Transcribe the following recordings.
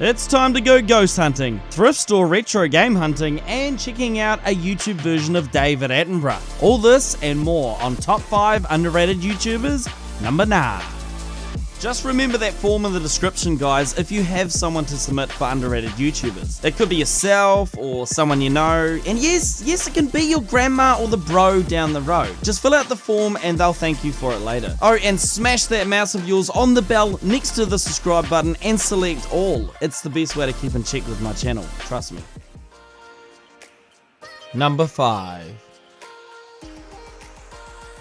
It's time to go ghost hunting, thrift store retro game hunting, and checking out a YouTube version of David Attenborough. All this and more on Top 5 Underrated YouTubers, number 9. Just remember that form in the description, guys, if you have someone to submit for underrated YouTubers. It could be yourself or someone you know, and yes, it can be your grandma or the bro down the road. Just fill out the form and they'll thank you for it later. Oh, and smash that mouse of yours on the bell next to the subscribe button and select all. It's the best way to keep in check with my channel, trust me. Number 5.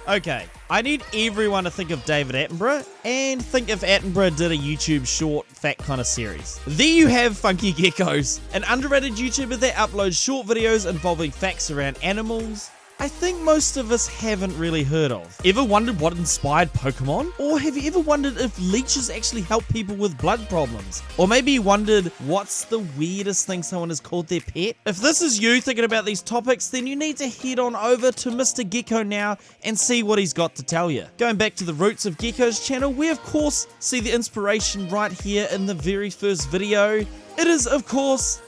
Okay, I need everyone to think of David Attenborough and think if Attenborough did a YouTube short fact kind of series. There you have Funky Geckos, an underrated YouTuber that uploads short videos involving facts around animals I think most of us haven't really heard of. Ever wondered what inspired Pokemon? Or have you ever wondered if leeches actually help people with blood problems? Or maybe you wondered what's the weirdest thing someone has called their pet? If this is you thinking about these topics, then you need to head on over to Mr. Gecko now and see what he's got to tell you. Going back to the roots of Gecko's channel, we of course see the inspiration right here in the very first video. It is, of course,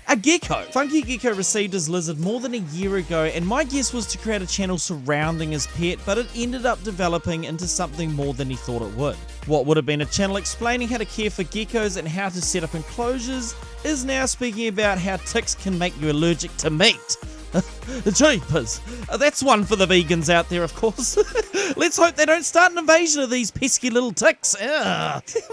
a gecko. Funky Gecko received his lizard more than a year ago, and my guess was to create a channel surrounding his pet, but it ended up developing into something more than he thought it would. What would have been a channel explaining how to care for geckos and how to set up enclosures is now speaking about how ticks can make you allergic to meat. Jeepers. That's one for the vegans out there, of course. Let's hope they don't start an invasion of these pesky little ticks.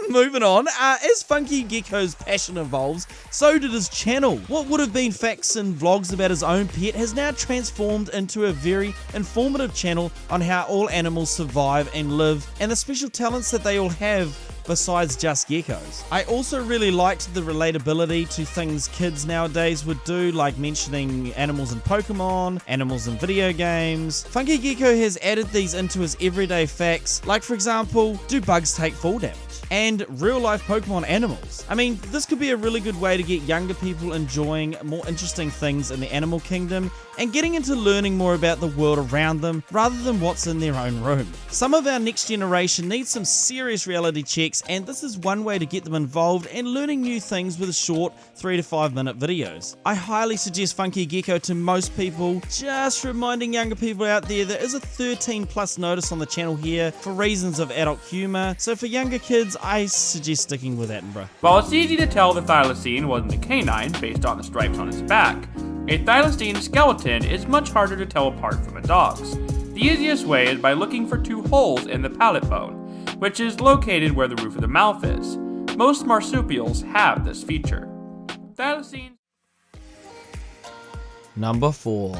Moving on, as Funky Gecko's passion evolves, so did his channel. What would have been facts and vlogs about his own pet has now transformed into a very informative channel on how all animals survive and live, and the special talents that they all have besides just geckos. I also really liked the relatability to things kids nowadays would do, like mentioning animals in Pokemon, animals in video games. Funky Gecko has added these into his everyday facts, like for example, do bugs take fall damage? And real life Pokemon animals. I mean, this could be a really good way to get younger people enjoying more interesting things in the animal kingdom and getting into learning more about the world around them rather than what's in their own room. Some of our next generation needs some serious reality checks, and this is one way to get them involved and learning new things with short 3 to 5 minute videos. I highly suggest Funky Gecko to most people, just reminding younger people out there there is a 13+ notice on the channel here for reasons of adult humor, so for younger kids I suggest sticking with Attenborough. While it's easy to tell the thylacine wasn't a canine based on the stripes on its back, a thylacine skeleton is much harder to tell apart from a dog's. The easiest way is by looking for 2 holes in the palate bone, which is located where the roof of the mouth is. Most marsupials have this feature. Thylacines. Number 4.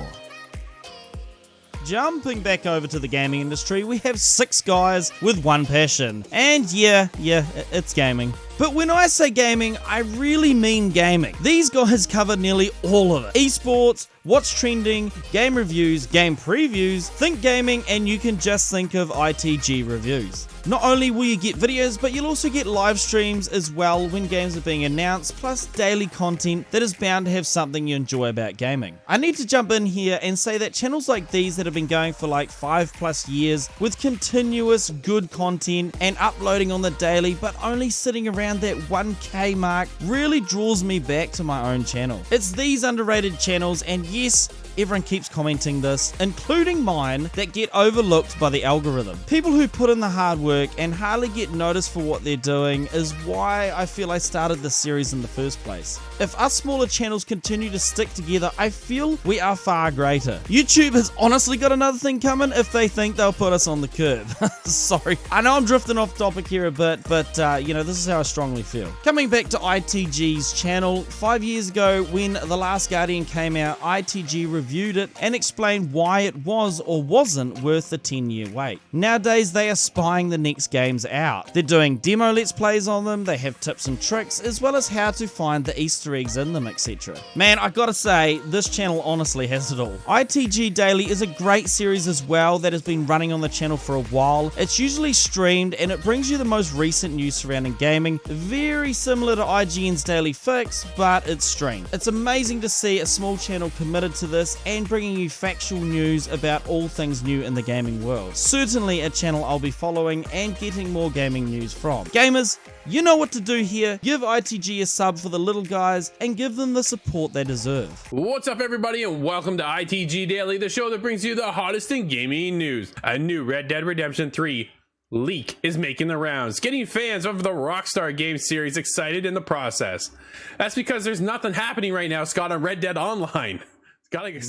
Jumping back over to the gaming industry, we have 6 guys with one passion. And yeah, it's gaming. But when I say gaming, I really mean gaming. These guys cover nearly all of it. Esports, what's trending, game reviews, game previews, think gaming, and you can just think of ITG reviews. Not only will you get videos, but you'll also get live streams as well when games are being announced, plus daily content that is bound to have something you enjoy about gaming. I need to jump in here and say that channels like these that have been going for like 5+ years with continuous good content and uploading on the daily, but only sitting around that 1K mark really draws me back to my own channel. It's these underrated channels, and yes, everyone keeps commenting this, including mine, that get overlooked by the algorithm. People who put in the hard work and hardly get noticed for what they're doing is why I feel I started this series in the first place. If us smaller channels continue to stick together, I feel we are far greater. YouTube has honestly got another thing coming if they think they'll put us on the curb. Sorry, I know I'm drifting off topic here a bit, but you know, this is how I strongly feel. Coming back to ITG's channel, 5 years ago when The Last Guardian came out, ITG reviewed it and explained why it was or wasn't worth the 10-year wait. Nowadays, they are spying the next games out. They're doing demo let's plays on them, they have tips and tricks, as well as how to find the Easter eggs in them, etc. Man, I gotta say, this channel honestly has it all. ITG Daily is a great series as well that has been running on the channel for a while. It's usually streamed and it brings you the most recent news surrounding gaming, very similar to IGN's Daily Fix, but it's streamed. It's amazing to see a small channel committed to this and bringing you factual news about all things new in the gaming world. Certainly a channel I'll be following and getting more gaming news from. Gamers, You know what to do here. Give ITG a sub for the little guys and give them the support they deserve. What's up, everybody, and welcome to ITG Daily, the show that brings you the hottest in gaming news. A new Red Dead Redemption 3 leak is making the rounds, getting fans of the Rockstar game series excited in the process. That's because there's nothing happening right now, Scott, on Red Dead Online. It's got like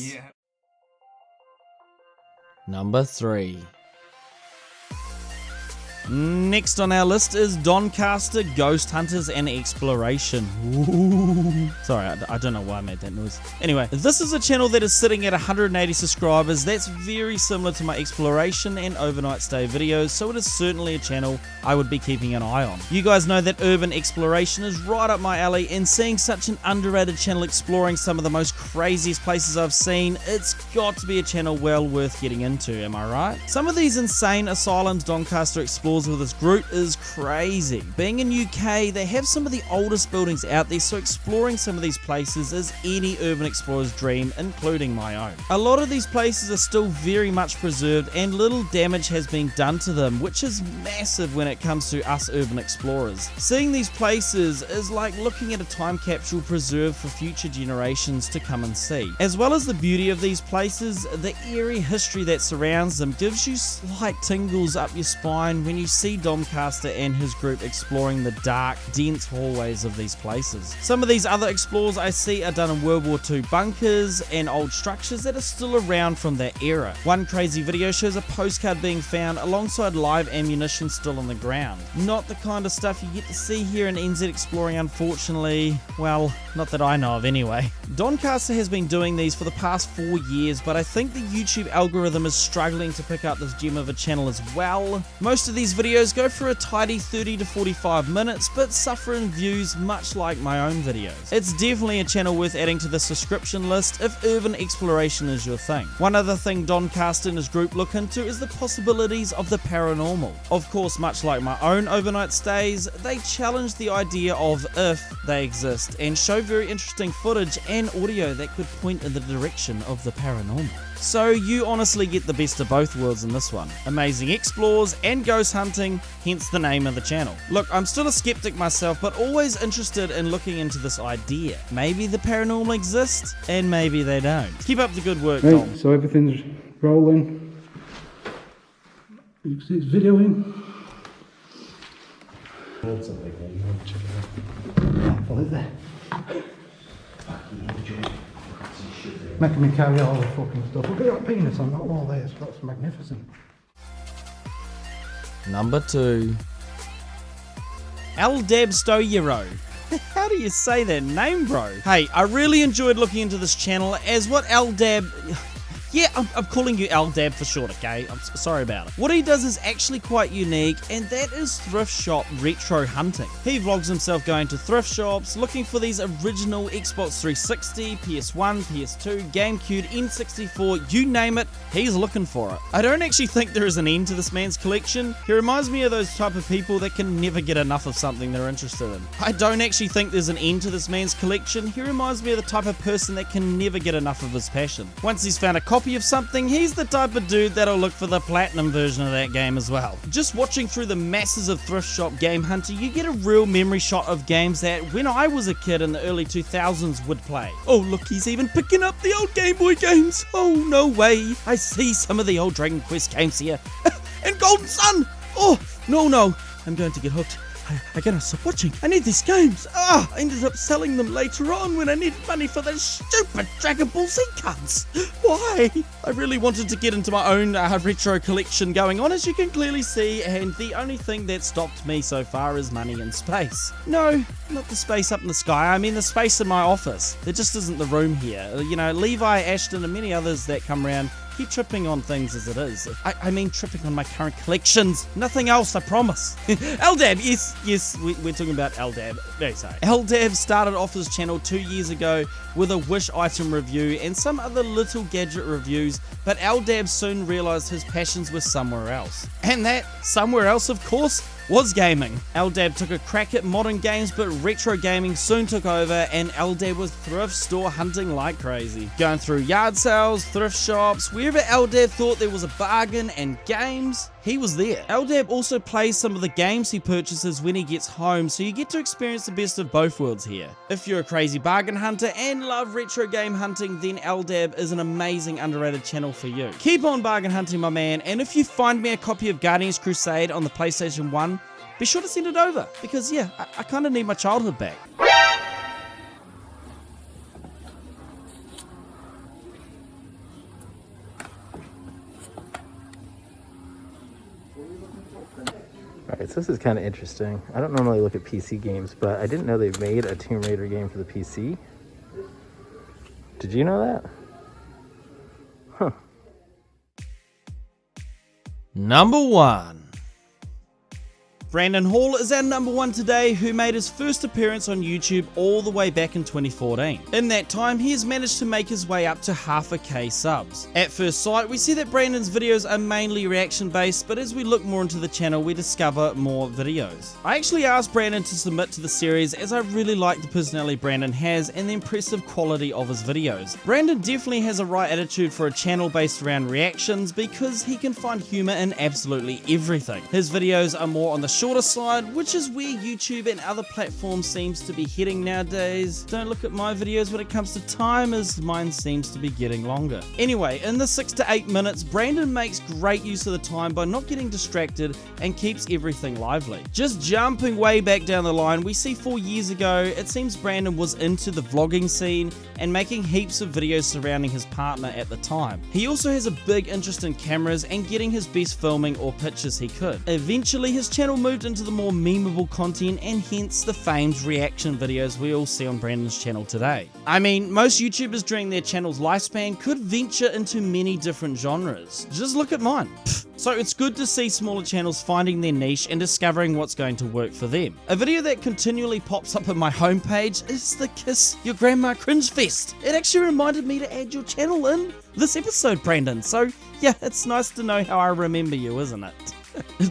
Number 3. Next on our list is Doncaster, Ghost Hunters and Exploration. Ooh. Sorry, I don't know why I made that noise. Anyway, this is a channel that is sitting at 180 subscribers. That's very similar to my exploration and overnight stay videos, so it is certainly a channel I would be keeping an eye on. You guys know that urban exploration is right up my alley, and seeing such an underrated channel exploring some of the most craziest places I've seen, it's got to be a channel well worth getting into, am I right? Some of these insane asylums Doncaster explores with this group is crazy. Being in UK, they have some of the oldest buildings out there, so exploring some of these places is any urban explorer's dream, including my own. A lot of these places are still very much preserved and little damage has been done to them, which is massive when it comes to us urban explorers. Seeing these places is like looking at a time capsule preserved for future generations to come and see. As well as the beauty of these places, the eerie history that surrounds them gives you slight tingles up your spine when you see Doncaster and his group exploring the dark, dense hallways of these places. Some of these other explores I see are done in World War II bunkers and old structures that are still around from that era. One crazy video shows a postcard being found alongside live ammunition still on the ground. Not the kind of stuff you get to see here in NZ Exploring, unfortunately. Well, not that I know of anyway. Doncaster has been doing these for the past 4 years, but I think the YouTube algorithm is struggling to pick up this gem of a channel as well. Most of these videos go for a tidy 30 to 45 minutes, but suffer in views much like my own videos. It's definitely a channel worth adding to the subscription list if urban exploration is your thing. One other thing Doncaster and his group look into is the possibilities of the paranormal. Of course, much like my own overnight stays, they challenge the idea of if they exist and show very interesting footage and audio that could point in the direction of the paranormal. So you honestly get the best of both worlds in this one. Amazing explores and ghost hunting, hence the name of the channel. Look, I'm still a skeptic myself, but always interested in looking into this idea. Maybe the paranormal exists, and maybe they don't. Keep up the good work, Right, Dom. so everything's rolling. You can see it's videoing. Careful, is there? Making me carry all the fucking stuff. Look at that penis on that wall there, that's magnificent. Number 2. Eldab Stoyero. How do you say that name, bro? Hey, I really enjoyed looking into this channel as what Eldab... Yeah, I'm calling you Eldab for short, okay? I'm sorry about it. What he does is actually quite unique, and that is thrift shop retro hunting. He vlogs himself going to thrift shops, looking for these original Xbox 360, PS1, PS2, GameCube, N64, you name it, he's looking for it. I don't actually think there is an end to this man's collection. He reminds me of those type of people that can never get enough of something they're interested in. I don't actually think there's an end to this man's collection. He reminds me of the type of person that can never get enough of his passion. Once he's found a copy of something, he's the type of dude that'll look for the platinum version of that game as well. Just watching through the masses of thrift shop game hunter, you get a real memory shot of games that when I was a kid in the early 2000s would play. Oh look, he's even picking up the old Game Boy games. Oh no way, I see some of the old Dragon Quest games here. And Golden Sun! Oh, no, I'm going to get hooked. I gotta stop watching. I need these games. I ended up selling them later on when I needed money for those stupid Dragon Ball Z cards. Why? I really wanted to get into my own retro collection going on, as you can clearly see, and the only thing that stopped me so far is money and space. No, not the space up in the sky. I mean the space in my office. There just isn't the room here. You know, Levi, Ashton, and many others that come around keep tripping on things as it is. I mean tripping on my current collections. Nothing else, I promise. Eldab, yes, we're talking about Eldab. No, sorry. Eldab started off his channel 2 years ago with a Wish item review and some other little gadget reviews, but Eldab soon realized his passions were somewhere else. And that somewhere else, of course, was gaming. Eldab took a crack at modern games, but retro gaming soon took over, and Eldab was thrift store hunting like crazy. Going through yard sales, thrift shops, wherever Eldab thought there was a bargain and games, he was there. Eldab also plays some of the games he purchases when he gets home, so you get to experience the best of both worlds here. If you're a crazy bargain hunter and love retro game hunting, then Eldab is an amazing underrated channel for you. Keep on bargain hunting, my man, and if you find me a copy of Guardians Crusade on the PlayStation 1, be sure to send it over, because yeah, I kind of need my childhood back. Alright, so this is kind of interesting. I don't normally look at PC games, but I didn't know they made a Tomb Raider game for the PC. Did you know that? Huh. Number 1. Brandon Hall is our number 1 today, who made his first appearance on YouTube all the way back in 2014. In that time, he has managed to make his way up to half a K subs. At first sight, we see that Brandon's videos are mainly reaction based, but as we look more into the channel, we discover more videos. I actually asked Brandon to submit to the series as I really like the personality Brandon has and the impressive quality of his videos. Brandon definitely has a right attitude for a channel based around reactions because he can find humor in absolutely everything. His videos are more on the shorter side, which is where YouTube and other platforms seems to be heading nowadays. Don't look at my videos when it comes to time, as mine seems to be getting longer. Anyway, in the 6 to 8 minutes, Brandon makes great use of the time by not getting distracted and keeps everything lively. Just jumping way back down the line, we see 4 years ago, it seems Brandon was into the vlogging scene and making heaps of videos surrounding his partner at the time. He also has a big interest in cameras and getting his best filming or pictures he could. Eventually, his channel moved into the more memeable content and hence the famed reaction videos we all see on Brandon's channel today. I mean, most YouTubers during their channel's lifespan could venture into many different genres. Just look at mine. So it's good to see smaller channels finding their niche and discovering what's going to work for them. A video that continually pops up on my homepage is the Kiss Your Grandma Cringe Fest. It actually reminded me to add your channel in this episode, Brandon. So yeah, it's nice to know how I remember you, isn't it?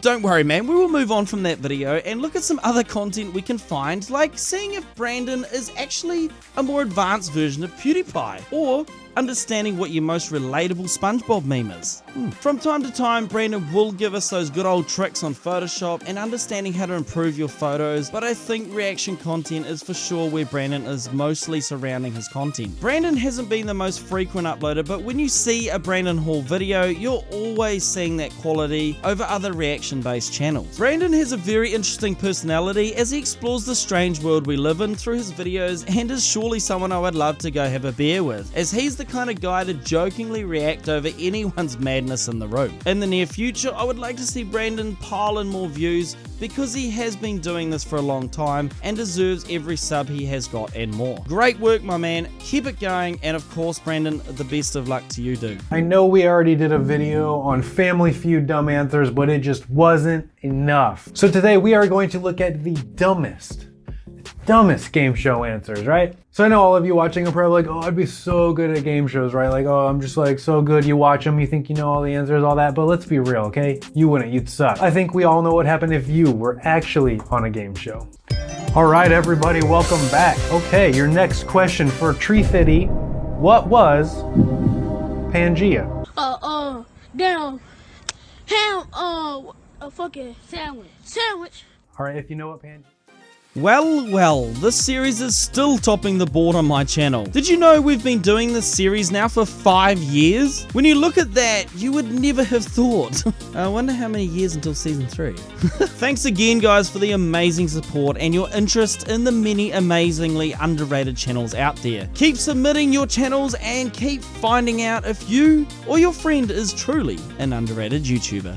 Don't worry, man, we will move on from that video and look at some other content we can find, like seeing if Brandon is actually a more advanced version of PewDiePie, or understanding what your most relatable SpongeBob meme is. From time to time, Brandon will give us those good old tricks on Photoshop and understanding how to improve your photos, but I think reaction content is for sure where Brandon is mostly surrounding his content. Brandon hasn't been the most frequent uploader, but when you see a Brandon Hall video, you're always seeing that quality over other reaction-based channels. Brandon has a very interesting personality as he explores the strange world we live in through his videos, and is surely someone I would love to go have a beer with, as he's the kind of guy to jokingly react over anyone's madness in the room. In the near future, I would like to see Brandon pile in more views because he has been doing this for a long time and deserves every sub he has got and more. Great work, my man. Keep it going, and of course, Brandon, the best of luck to you, dude. I know we already did a video on Family Feud dumb answers, but it just wasn't enough. So today we are going to look at the dumbest game show answers, right? So I know all of you watching are probably like, oh, I'd be so good at game shows, right? Like, oh, I'm just like so good. You watch them, you think you know all the answers, all that, but let's be real, okay? You wouldn't, you'd suck. I think we all know what happened if you were actually on a game show. All right, everybody, welcome back. Okay, your next question for Tree Fitty. What was Pangea? Damn, ham, a fucking sandwich. All right, if you know what Pangea. Well, this series is still topping the board on my channel. Did you know we've been doing this series now for 5 years? When you look at that, you would never have thought. I wonder how many years until season 3. Thanks again, guys, for the amazing support and your interest in the many amazingly underrated channels out there. Keep submitting your channels and keep finding out if you or your friend is truly an underrated YouTuber.